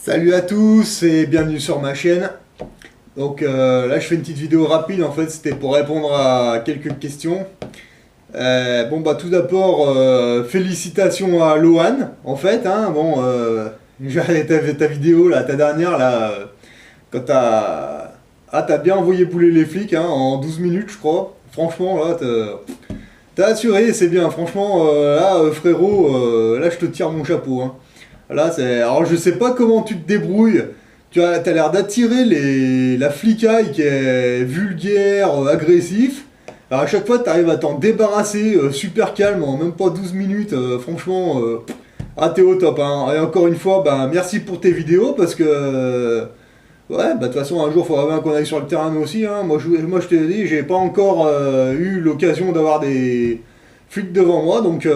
Salut à tous et bienvenue sur ma chaîne. Donc là je fais une petite vidéo rapide, en fait c'était pour répondre à quelques questions. Tout d'abord félicitations à Lohan en fait hein. J'ai regardé ta vidéo là, ta dernière là, quand t'as bien envoyé bouler les flics hein, en 12 minutes je crois. Franchement là t'as assuré, c'est bien, franchement frérot, là je te tire mon chapeau hein. Alors je sais pas comment tu te débrouilles. T'as l'air d'attirer la flicaille qui est vulgaire, agressif. Alors à chaque fois t'arrives à t'en débarrasser super calme en même pas 12 minutes. Franchement, t'es au top hein. Et encore une fois, merci pour tes vidéos parce que de toute façon un jour faudra bien qu'on aille sur le terrain nous aussi hein. Moi je te dis, j'ai pas encore eu l'occasion d'avoir des flics devant moi, donc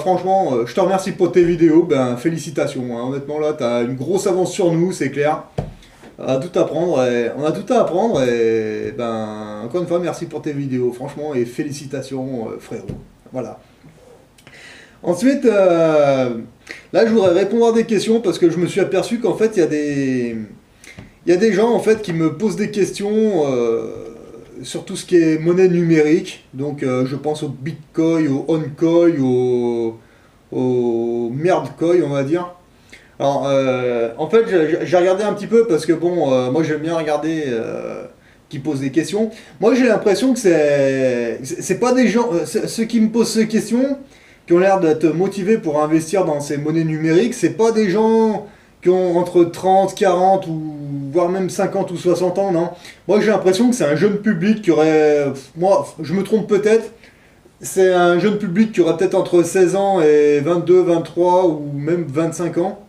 franchement, je te remercie pour tes vidéos, félicitations, hein. Honnêtement là, t'as une grosse avance sur nous, c'est clair. On a tout à apprendre, encore une fois, merci pour tes vidéos, franchement, et félicitations, frérot. Voilà. Ensuite, là, je voudrais répondre à des questions, parce que je me suis aperçu qu'en fait, il y a des gens, en fait, qui me posent des questions sur tout ce qui est monnaie numérique, donc je pense au Bitcoin, au Oncoin, au Merdcoin, on va dire. Alors, en fait, j'ai regardé un petit peu parce que moi j'aime bien regarder qui posent des questions. Moi j'ai l'impression que c'est pas des gens, ceux qui me posent ces questions, qui ont l'air d'être motivés pour investir dans ces monnaies numériques, c'est pas des gens qui ont entre 30, 40 ou voire même 50 ou 60 ans, non. Moi j'ai l'impression que c'est un jeune public qui aurait, moi je me trompe peut-être, c'est un jeune public qui aurait peut-être entre 16 ans et 22, 23 ou même 25 ans.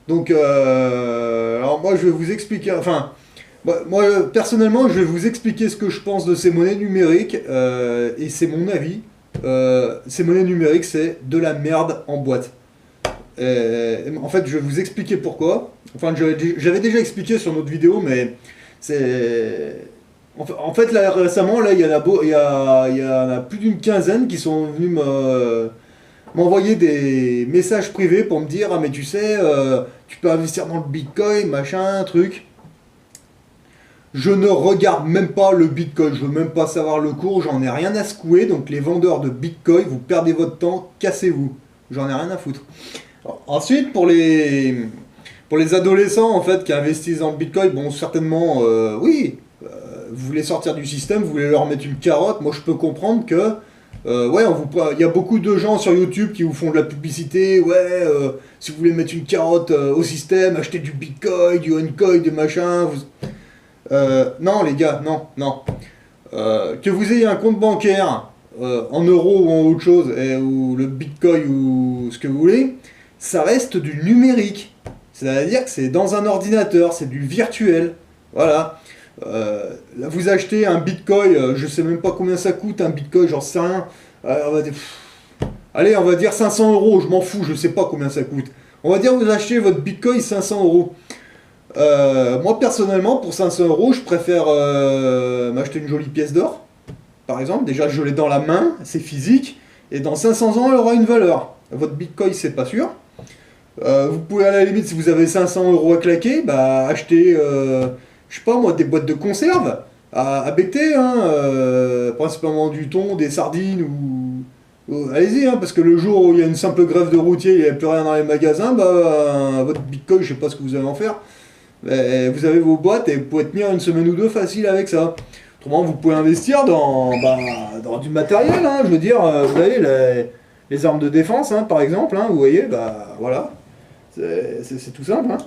Donc alors moi je vais vous expliquer, moi personnellement je vais vous expliquer ce que je pense de ces monnaies numériques et c'est mon avis. Ces monnaies numériques c'est de la merde en boîte. En fait, je vais vous expliquer pourquoi. Enfin, j'avais déjà expliqué sur notre vidéo, mais c'est... En fait, là, récemment, là, il y en a plus d'une quinzaine qui sont venus m'envoyer des messages privés pour me dire « Ah, mais tu sais, tu peux investir dans le Bitcoin, machin, truc. » Je ne regarde même pas le Bitcoin, je veux même pas savoir le cours, j'en ai rien à secouer. Donc, les vendeurs de Bitcoin, vous perdez votre temps, cassez-vous. J'en ai rien à foutre. Ensuite, pour les adolescents en fait qui investissent dans le Bitcoin, bon certainement, oui, vous voulez sortir du système, vous voulez leur mettre une carotte. Moi, je peux comprendre que, il y a beaucoup de gens sur YouTube qui vous font de la publicité. Si vous voulez mettre une carotte au système, achetez du Bitcoin, du Oncoin, du machin. Non, les gars, non. Que vous ayez un compte bancaire en euros ou en autre chose, ou le Bitcoin ou ce que vous voulez. Ça reste du numérique. C'est-à-dire que c'est dans un ordinateur, c'est du virtuel. Voilà. Là, vous achetez un Bitcoin, je sais même pas combien ça coûte, un Bitcoin, j'en sais rien. Allez, on va dire 500 euros, je m'en fous, je sais pas combien ça coûte. On va dire que vous achetez votre Bitcoin 500 euros. Moi, personnellement, pour 500 euros, je préfère m'acheter une jolie pièce d'or. Par exemple, déjà, je l'ai dans la main, c'est physique. Et dans 500 ans, elle aura une valeur. Votre Bitcoin, c'est pas sûr. Vous pouvez à la limite, si vous avez 500 euros à claquer, acheter, je sais pas moi, des boîtes de conserve à becqueter, principalement du thon, des sardines allez-y, hein, parce que le jour où il y a une simple grève de routier, il n'y a plus rien dans les magasins, votre Bitcoin, je sais pas ce que vous allez en faire. Mais vous avez vos boîtes et vous pouvez tenir une semaine ou deux facile avec ça. Autrement, vous pouvez investir dans du matériel, hein, je veux dire, vous voyez, les armes de défense, hein, par exemple, hein, vous voyez, voilà. C'est tout simple, hein.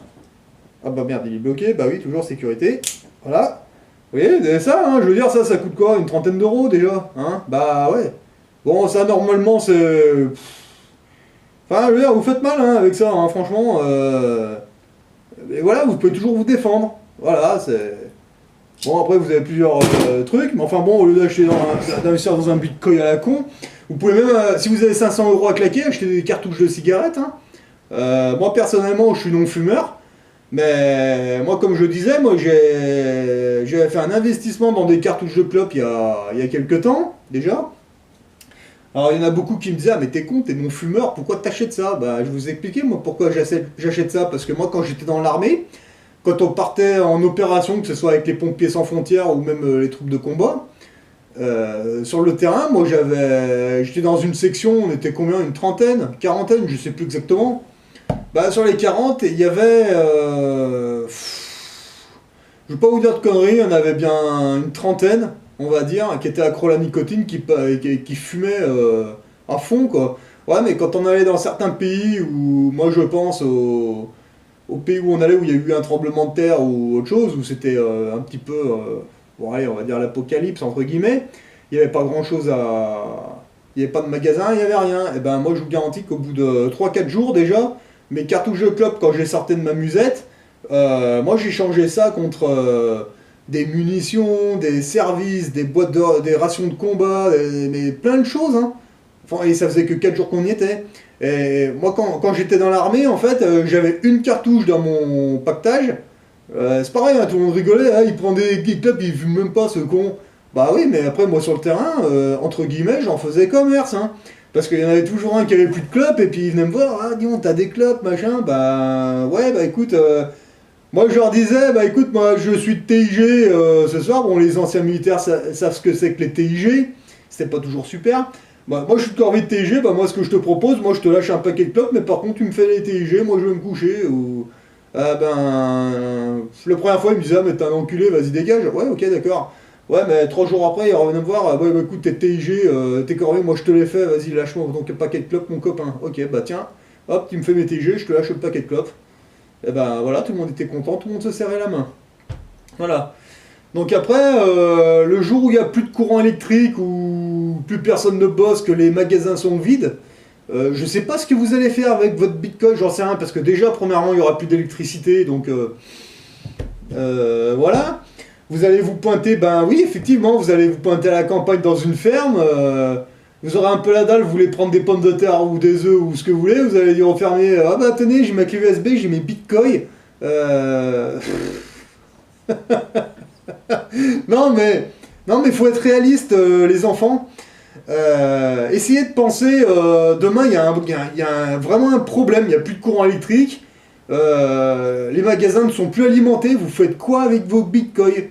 Ah merde, il est bloqué, oui, toujours sécurité. Voilà. Vous voyez, ça, hein, je veux dire, ça coûte quoi? Une trentaine d'euros déjà, hein? Ouais. Bon, ça, normalement, c'est... Enfin, je veux dire, vous faites mal, hein, avec ça, hein, franchement. Mais voilà, vous pouvez toujours vous défendre. Voilà, c'est... Bon, après, vous avez plusieurs trucs, mais enfin bon, au lieu d'investir dans un Bitcoin à la con, vous pouvez même, si vous avez 500 euros à claquer, acheter des cartouches de cigarettes, hein. Moi, personnellement, je suis non-fumeur, mais moi, comme je disais, j'avais fait un investissement dans des cartouches de clope il y a quelques temps, déjà. Alors il y en a beaucoup qui me disaient, ah mais t'es con, t'es non-fumeur, pourquoi t'achètes ça? Bah je vous ai expliqué moi pourquoi j'achète ça, parce que moi quand j'étais dans l'armée, quand on partait en opération, que ce soit avec les pompiers sans frontières ou même les troupes de combat, sur le terrain, moi j'étais dans une section, on était combien? Une trentaine, quarantaine, je sais plus exactement. Bah sur les 40, il y avait... je vais pas vous dire de conneries, il y en avait bien une trentaine, on va dire, qui étaient accro à la nicotine, qui fumaient à fond, quoi. Ouais, mais quand on allait dans certains pays où, moi je pense au pays où on allait, où il y a eu un tremblement de terre ou autre chose, où c'était un petit peu, bon, allez, on va dire l'apocalypse, entre guillemets, il n'y avait pas grand-chose à... Il n'y avait pas de magasin, il n'y avait rien. Et ben moi je vous garantis qu'au bout de 3 4 jours déjà, mes cartouches de clope, quand j'ai sorti de ma musette, moi j'ai changé ça contre des munitions, des services, des rations de combat, mais plein de choses. Hein. Enfin, et ça faisait que 4 jours qu'on y était. Et moi quand j'étais dans l'armée, en fait, j'avais une cartouche dans mon pactage. C'est pareil, hein, tout le monde rigolait, hein, il prend des clopes, il fume même pas ce con. Bah oui, mais après moi sur le terrain, entre guillemets, j'en faisais commerce. Hein. Parce qu'il y en avait toujours un qui avait plus de clopes et puis il venait me voir, ah dis donc t'as des clopes, machin, bah ouais, bah écoute, moi je leur disais, bah écoute, moi je suis de TIG ce soir, bon les anciens militaires savent ce que c'est que les TIG, c'était pas toujours super. Bah, moi je suis de corvée de TIG, bah moi ce que je te propose, moi je te lâche un paquet de clopes, mais par contre tu me fais les TIG, moi je vais me coucher, ou... Ah ben... La première fois il me disait, ah mais t'es un enculé, vas-y dégage, ouais ok d'accord. Ouais, mais 3 jours après, il revenait me voir. Ouais, bah écoute, t'es TIG, t'es corvé, moi je te l'ai fait, vas-y, lâche-moi donc un paquet de clopes, mon copain. Ok, bah tiens, hop, tu me fais mes TIG, je te lâche le paquet de clopes. Et ben voilà, tout le monde était content, tout le monde se serrait la main. Voilà. Donc après, le jour où il n'y a plus de courant électrique, où plus personne ne bosse, que les magasins sont vides, je sais pas ce que vous allez faire avec votre bitcoin, j'en sais rien, parce que déjà, premièrement, il n'y aura plus d'électricité, donc voilà. Vous allez vous pointer, ben oui, effectivement, vous allez vous pointer à la campagne dans une ferme, vous aurez un peu la dalle, vous voulez prendre des pommes de terre ou des œufs ou ce que vous voulez, vous allez dire au fermier, ah bah tenez, j'ai ma clé USB, j'ai mes bitcoins. Non mais, non mais faut être réaliste, les enfants. Essayez de penser, demain il y a vraiment un problème, il n'y a plus de courant électrique, les magasins ne sont plus alimentés, vous faites quoi avec vos bitcoins?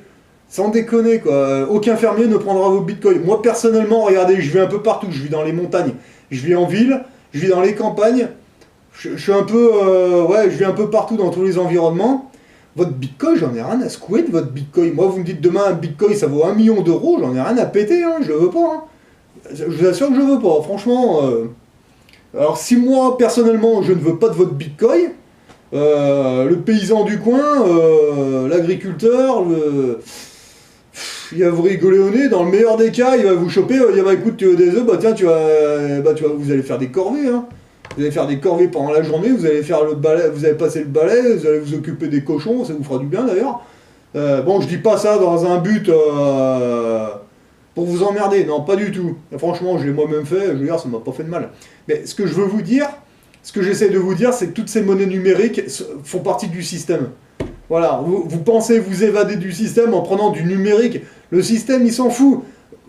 Sans déconner quoi, aucun fermier ne prendra vos bitcoins. Moi personnellement, regardez, je vis un peu partout, je vis dans les montagnes, je vis en ville, je vis dans les campagnes, je suis un peu, ouais, je vis un peu partout dans tous les environnements. Votre bitcoin, j'en ai rien à secouer de votre bitcoin. Moi vous me dites demain un bitcoin ça vaut 1 million d'euros, j'en ai rien à péter, hein, je le veux pas. Hein. Je vous assure que je veux pas, franchement. Alors si moi personnellement je ne veux pas de votre bitcoin, le paysan du coin, l'agriculteur, il va vous rigoler au nez, dans le meilleur des cas, il va vous choper, il va écoute, tu veux des œufs, bah tiens, vous allez faire des corvées, hein. Vous allez faire des corvées pendant la journée, vous allez faire le balai, vous allez passer le balai, vous allez vous occuper des cochons, ça vous fera du bien d'ailleurs. Bon, je dis pas ça dans un but pour vous emmerder, non, pas du tout. Et franchement, je l'ai moi-même fait, je veux dire, ça m'a pas fait de mal. Mais ce que je veux vous dire, ce que j'essaie de vous dire, c'est que toutes ces monnaies numériques font partie du système. Voilà, vous pensez vous évader du système en prenant du numérique. Le système, il s'en fout.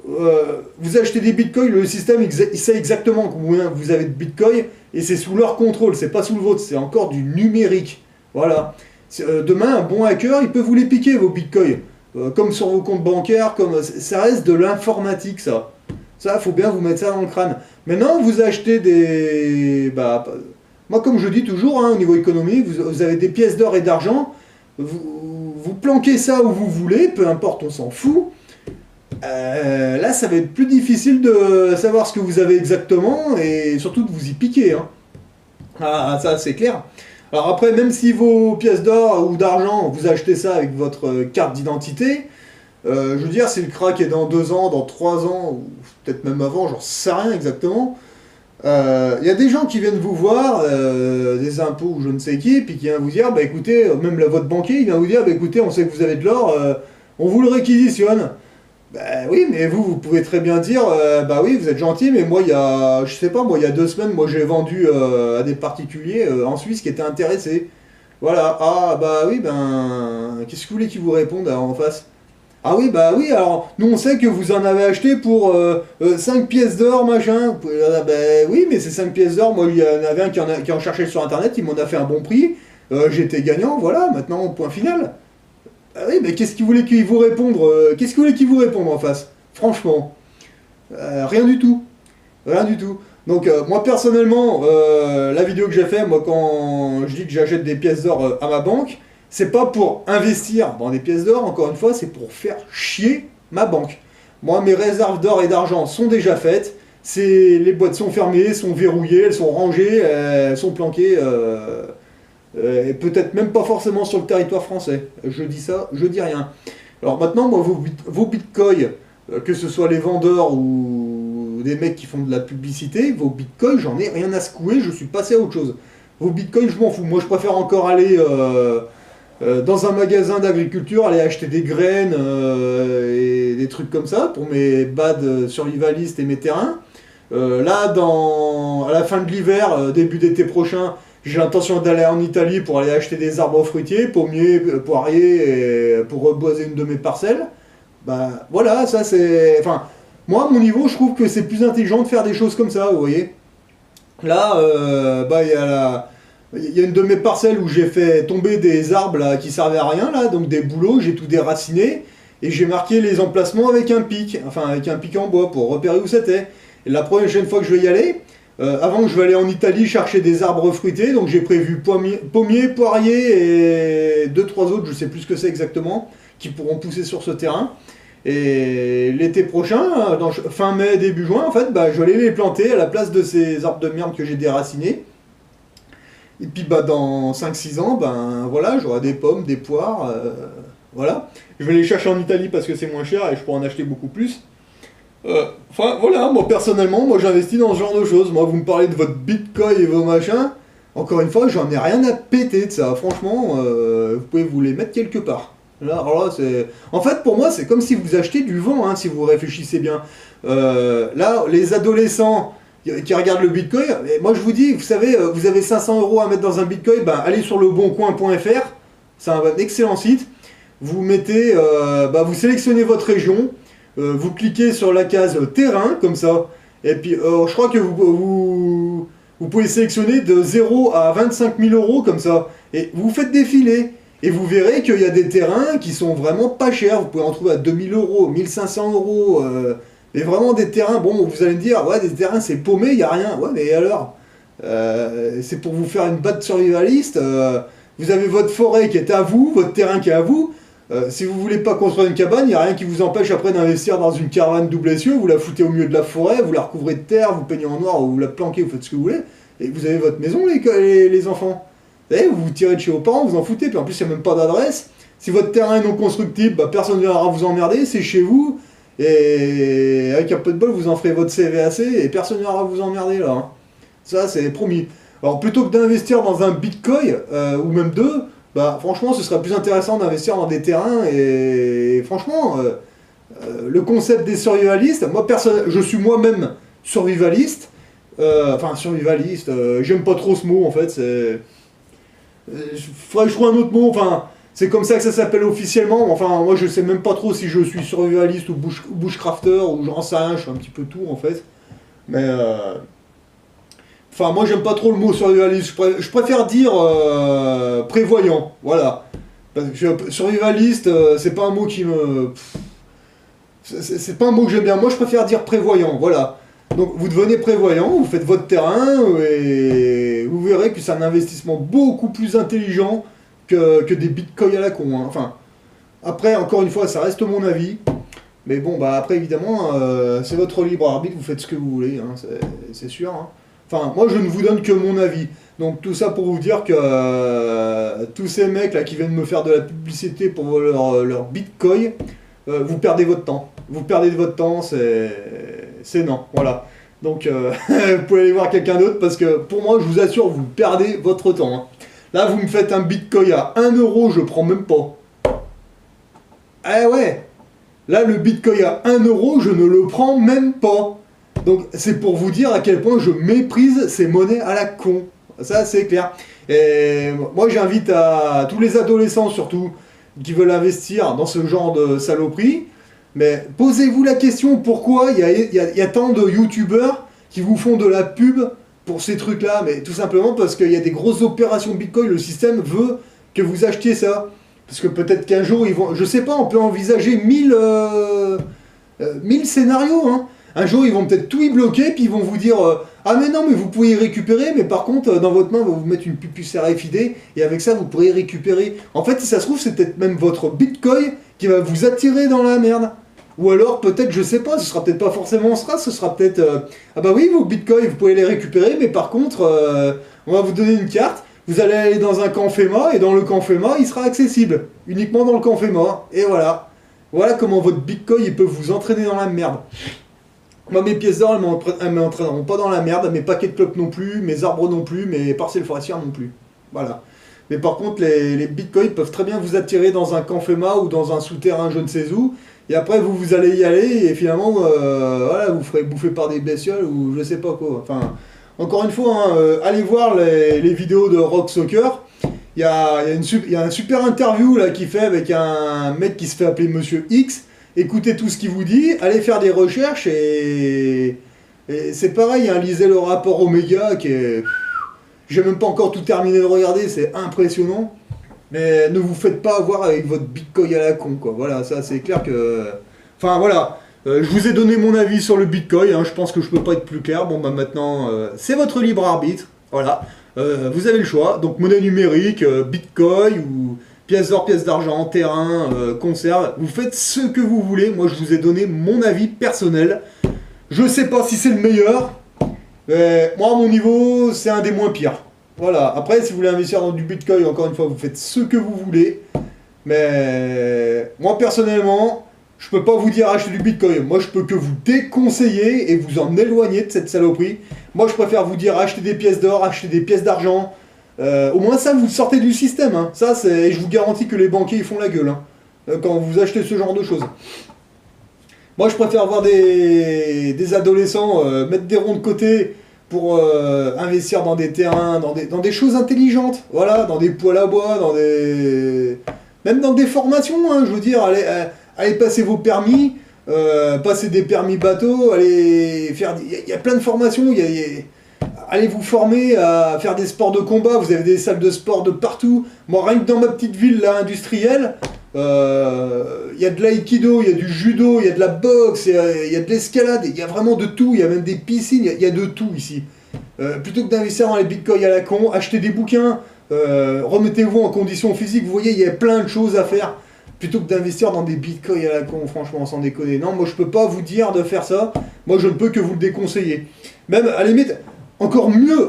Vous achetez des bitcoins, le système, il sait exactement combien vous avez de bitcoins, et c'est sous leur contrôle, c'est pas sous le vôtre, c'est encore du numérique. Voilà. Demain, un bon hacker, il peut vous les piquer, vos bitcoins. Comme sur vos comptes bancaires, ça reste de l'informatique, ça. Ça, faut bien vous mettre ça dans le crâne. Maintenant, vous achetez des... moi, comme je dis toujours, hein, au niveau économique, vous avez des pièces d'or et d'argent, vous planquez ça où vous voulez, peu importe, on s'en fout. Là, ça va être plus difficile de savoir ce que vous avez exactement, et surtout de vous y piquer. Hein. Ah, ça, c'est clair. Alors après, même si vos pièces d'or ou d'argent, vous achetez ça avec votre carte d'identité, je veux dire, si le crack est dans 2 ans, dans 3 ans, ou peut-être même avant, j'en sais rien exactement, y a des gens qui viennent vous voir, des impôts ou je ne sais qui, puis qui viennent vous dire, bah écoutez, même votre banquier, il vient vous dire, bah écoutez, on sait que vous avez de l'or, on vous le réquisitionne. Bah oui, mais vous pouvez très bien dire, bah oui, vous êtes gentil, mais moi, je sais pas, moi, il y a 2 semaines, moi, j'ai vendu à des particuliers en Suisse qui étaient intéressés. Voilà, ah, bah oui, ben, qu'est-ce que vous voulez qu'ils vous répondent en face? Ah oui, bah oui, alors nous on sait que vous en avez acheté pour 5 pièces d'or, machin. Vous pouvez dire, ah, bah oui, mais ces 5 pièces d'or, moi il y en avait un qui en cherchait sur internet, il m'en a fait un bon prix. J'étais gagnant, voilà, maintenant point final. Ah oui, mais qu'est-ce qu'il voulait qu'il vous réponde qu'est-ce qu'il voulait qu'il vous réponde en face? Franchement, rien du tout. Rien du tout. Donc moi personnellement, la vidéo que j'ai fait, moi quand je dis que j'achète des pièces d'or à ma banque, c'est pas pour investir dans des pièces d'or, encore une fois, c'est pour faire chier ma banque. Moi mes réserves d'or et d'argent sont déjà faites, les boîtes sont fermées, sont verrouillées, elles sont rangées, elles sont planquées, et peut-être même pas forcément sur le territoire français. Je dis ça, je dis rien. Alors maintenant, moi vos bitcoins, que ce soit les vendeurs ou des mecs qui font de la publicité, vos bitcoins, j'en ai rien à secouer, je suis passé à autre chose. Vos bitcoins, je m'en fous. Moi, je préfère encore aller dans un magasin d'agriculture, aller acheter des graines et des trucs comme ça pour mes bads survivalistes et mes terrains. Là, à la fin de l'hiver, début d'été prochain, j'ai l'intention d'aller en Italie pour aller acheter des arbres fruitiers, pommiers, poiriers, et pour reboiser une de mes parcelles. Bah voilà, ça c'est... Enfin, moi, à mon niveau, je trouve que c'est plus intelligent de faire des choses comme ça, vous voyez. Là, bah il y a une de mes parcelles où j'ai fait tomber des arbres là, qui servaient à rien, là, donc des bouleaux, j'ai tout déraciné, et j'ai marqué les emplacements avec un pic, enfin avec un pic en bois pour repérer où c'était. Et la prochaine fois que je vais y aller, avant que je vais aller en Italie chercher des arbres fruités, donc j'ai prévu pommiers, poiriers et deux trois autres, je sais plus ce que c'est exactement, qui pourront pousser sur ce terrain. Et l'été prochain, fin mai, début juin, en fait, bah, je vais aller les planter à la place de ces arbres de merde que j'ai déracinés. Et puis bah, dans 5-6 ans, ben voilà, j'aurai des pommes, des poires, voilà. Je vais les chercher en Italie parce que c'est moins cher et je pourrai en acheter beaucoup plus. Enfin voilà, moi personnellement, moi j'investis dans ce genre de choses. Moi vous me parlez de votre bitcoin et vos machins. Encore une fois, j'en ai rien à péter de ça. Franchement, vous pouvez vous les mettre quelque part. Là, alors là, c'est... En fait, pour moi, c'est comme si vous achetez du vent, hein, si vous réfléchissez bien. Là, les adolescents qui regardent le bitcoin, et moi je vous dis, vous savez, vous avez 500 € à mettre dans un bitcoin, ben, allez sur leboncoin.fr, c'est un excellent site. Vous mettez, vous sélectionnez votre région, vous cliquez sur la case terrain, comme ça, et puis je crois que vous pouvez sélectionner de 0 à 25 000 €, comme ça, et vous faites défiler. Et vous verrez qu'il y a des terrains qui sont vraiment pas chers. Vous pouvez en trouver à 2000 €, 1500 €. Mais vraiment des terrains, bon, vous allez me dire, ouais, des terrains c'est paumé, il n'y a rien. Ouais, mais alors c'est pour vous faire une batte survivaliste. Vous avez votre forêt qui est à vous, votre terrain qui est à vous. Si vous voulez pas construire une cabane, il n'y a rien qui vous empêche après d'investir dans une caravane double essieu. Vous la foutez au milieu de la forêt, vous la recouvrez de terre, vous peignez en noir, ou vous la planquez, vous faites ce que vous voulez. Et vous avez votre maison, les enfants. Vous vous tirez de chez vos parents, vous en foutez, puis en plus il n'y a même pas d'adresse. Si votre terrain est non constructible, bah, personne ne viendra vous emmerder, c'est chez vous. Et avec un peu de bol, vous en ferez votre CVAC et personne ne viendra vous emmerder là. Hein. Ça, c'est promis. Alors plutôt que d'investir dans un bitcoin, ou même deux, bah franchement ce serait plus intéressant d'investir dans des terrains. Et franchement, le concept des survivalistes, moi je suis moi-même survivaliste. Survivaliste, j'aime pas trop ce mot en fait, c'est... faudrait que je trouve un autre mot, enfin, c'est comme ça que ça s'appelle officiellement, enfin, moi je sais même pas trop si je suis survivaliste ou bushcrafter, ou j'en sais rien, je suis un petit peu tout en fait. Mais, enfin, moi j'aime pas trop le mot survivaliste, je préfère dire prévoyant, voilà. Parce que survivaliste, c'est pas un mot qui me... c'est pas un mot que j'aime bien, moi je préfère dire prévoyant, voilà. Donc vous devenez prévoyant, vous faites votre terrain et vous verrez que c'est un investissement beaucoup plus intelligent que des bitcoins à la con. Hein. Enfin, après, encore une fois, ça reste mon avis. Mais bon, bah après, évidemment, c'est votre libre arbitre, vous faites ce que vous voulez, hein, c'est sûr. Hein. Enfin, moi, je ne vous donne que mon avis. Donc tout ça pour vous dire que tous ces mecs là qui viennent me faire de la publicité pour leur bitcoin, vous perdez votre temps. Vous perdez votre temps, c'est non, voilà. Donc vous pouvez aller voir quelqu'un d'autre parce que pour moi, je vous assure, vous perdez votre temps. Hein. Là, vous me faites un bitcoin à 1 €, je prends même pas. Eh ouais, là, le bitcoin à 1 €, je ne le prends même pas. Donc c'est pour vous dire à quel point je méprise ces monnaies à la con. Ça, c'est clair. Et moi, j'invite à tous les adolescents surtout qui veulent investir dans ce genre de saloperie. Mais posez-vous la question, pourquoi il y a tant de youtubeurs qui vous font de la pub pour ces trucs-là? Mais tout simplement parce qu'il y a des grosses opérations Bitcoin, le système veut que vous achetiez ça. Parce que peut-être qu'un jour, ils vont... Je sais pas, on peut envisager 1000 scénarios, hein. Un jour, ils vont peut-être tout y bloquer, puis ils vont vous dire ah mais non, mais vous pouvez y récupérer, mais par contre, dans votre main, on va vous mettre une puce RFID, et avec ça, vous pourrez y récupérer. En fait, si ça se trouve, c'est peut-être même votre Bitcoin qui va vous attirer dans la merde. Ou alors, peut-être, je sais pas, ce sera peut-être pas forcément ça, ce sera peut-être ah bah oui, vos Bitcoins, vous pouvez les récupérer, mais par contre, on va vous donner une carte, vous allez aller dans un camp FEMA, et dans le camp FEMA, il sera accessible. Uniquement dans le camp FEMA, et voilà. Voilà comment votre Bitcoin, il peut vous entraîner dans la merde. Moi, mes pièces d'or, elles m'entraîneront pas dans la merde, mes paquets de clopes non plus, mes arbres non plus, mes parcelles forestières non plus. Voilà. Mais par contre, les bitcoins peuvent très bien vous attirer dans un camp FEMA ou dans un souterrain je ne sais où, et après vous allez y aller, et finalement, voilà, vous ferez bouffer par des bestioles ou je sais pas quoi. Enfin, encore une fois, hein, allez voir les vidéos de Rock Soccer. Il y a un super interview là qui fait avec un mec qui se fait appeler Monsieur X. Écoutez tout ce qu'il vous dit, allez faire des recherches et c'est pareil, hein, lisez le rapport Omega qui est... J'ai même pas encore tout terminé de regarder, c'est impressionnant. Mais ne vous faites pas avoir avec votre Bitcoin à la con, quoi. Voilà, ça c'est clair que... Enfin voilà, je vous ai donné mon avis sur le Bitcoin, hein, je pense que je peux pas être plus clair. Bon bah maintenant, c'est votre libre arbitre, voilà. Vous avez le choix, donc monnaie numérique, Bitcoin ou... pièces d'or, pièces d'argent, terrain, conserve, vous faites ce que vous voulez. Moi, je vous ai donné mon avis personnel. Je sais pas si c'est le meilleur, mais moi, à mon niveau, c'est un des moins pires. Voilà. Après, si vous voulez investir dans du Bitcoin, encore une fois, vous faites ce que vous voulez. Mais moi, personnellement, je peux pas vous dire acheter du Bitcoin. Moi, je peux que vous déconseiller et vous en éloigner de cette saloperie. Moi, je préfère vous dire acheter des pièces d'or, acheter des pièces d'argent. Au moins ça, vous sortez du système. Hein. Ça, et je vous garantis que les banquiers ils font la gueule hein, quand vous achetez ce genre de choses. Moi, je préfère voir des adolescents mettre des ronds de côté pour investir dans des terrains, dans des choses intelligentes. Voilà, dans des poêles à bois, même dans des formations. Hein, je veux dire, allez passer vos permis, passer des permis bateaux, allez faire... Il y a plein de formations, allez vous former à faire des sports de combat, vous avez des salles de sport de partout. Moi, rien que dans ma petite ville là, industrielle, il y a de l'aïkido, il y a du judo, il y a de la boxe, il y a de l'escalade, il y a vraiment de tout, il y a même des piscines, il y a de tout ici. Plutôt que d'investir dans les bitcoins à la con, achetez des bouquins, remettez-vous en condition physique, vous voyez, il y a plein de choses à faire. Plutôt que d'investir dans des bitcoins à la con, franchement, sans déconner. Non, moi je peux pas vous dire de faire ça, moi je ne peux que vous le déconseiller. Même, à la limite... Encore mieux,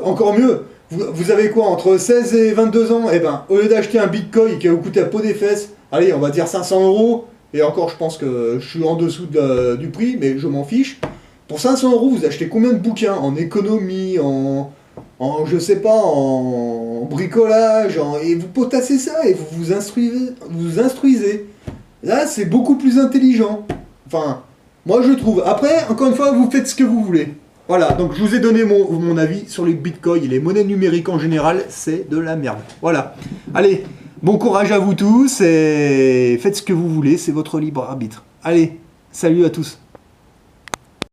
vous avez quoi, entre 16 et 22 ans? Eh ben, au lieu d'acheter un bitcoin qui va vous coûter la peau des fesses, allez, on va dire 500 €, et encore, je pense que je suis en dessous du prix, mais je m'en fiche. Pour 500 €, vous achetez combien de bouquins? En économie, je sais pas, en bricolage, et vous potassez ça, et vous instruisez. Là, c'est beaucoup plus intelligent. Enfin, moi je trouve. Après, encore une fois, vous faites ce que vous voulez. Voilà, donc je vous ai donné mon avis sur les bitcoins et les monnaies numériques en général, c'est de la merde. Voilà. Allez, bon courage à vous tous et faites ce que vous voulez, c'est votre libre arbitre. Allez, salut à tous.